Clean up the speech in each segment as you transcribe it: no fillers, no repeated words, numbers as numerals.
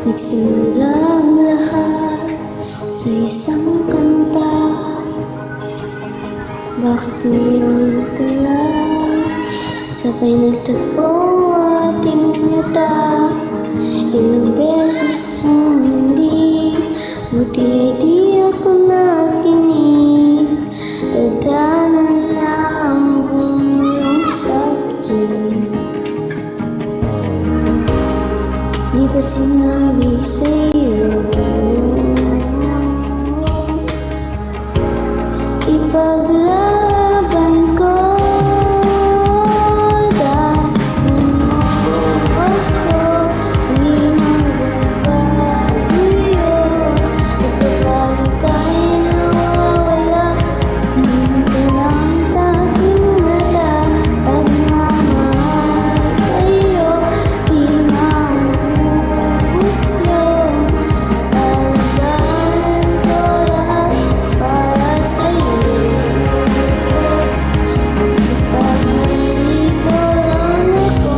Nagsimula ang lahat sa isang kanta. Bakit ngayon ka lang sabay nagtagpo ating mata? Ilang beses mo hindi, buti ay di ako nakinig. Tadhana na ang bumulong sa'kin. Di ba sinabi sa'yo ipaglaban ko? Dahil mo ako di magbabago yun. Kapag ika'y nawawala, tingin ka lang sa aking mata. Pagmamahal sa'yo, di maubos yun. Talagaan ko lahat para sa'yo. Basta nandito lang ako.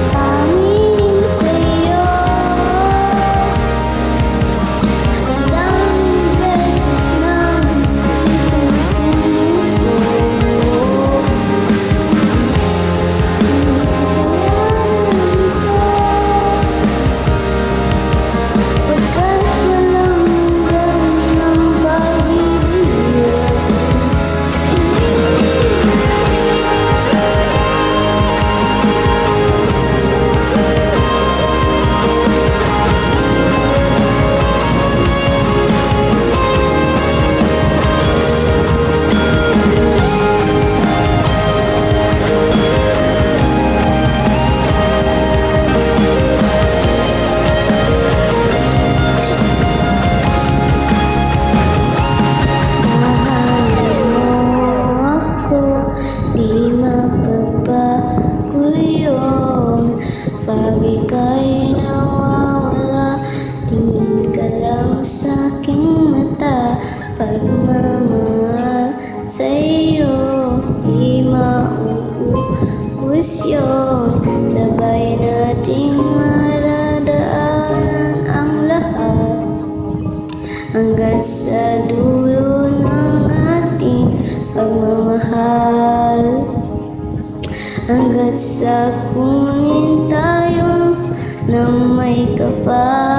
Pangingin sa'yo. Ang daming beses nang hindi ko sinuko. Pagkat walang hanggan ng pag-ibig. Mahalin mo ako, di mababago yun. Pag ika'y nawawala, tingin ka lang sa'king mata. Pagmamahal sa'yo, di mauubos yun. Sabay nating madadaanan ang lahat hanggat sa dulo ng ating pagmamahal. Hanggat sa kunin tayo ng may kapal.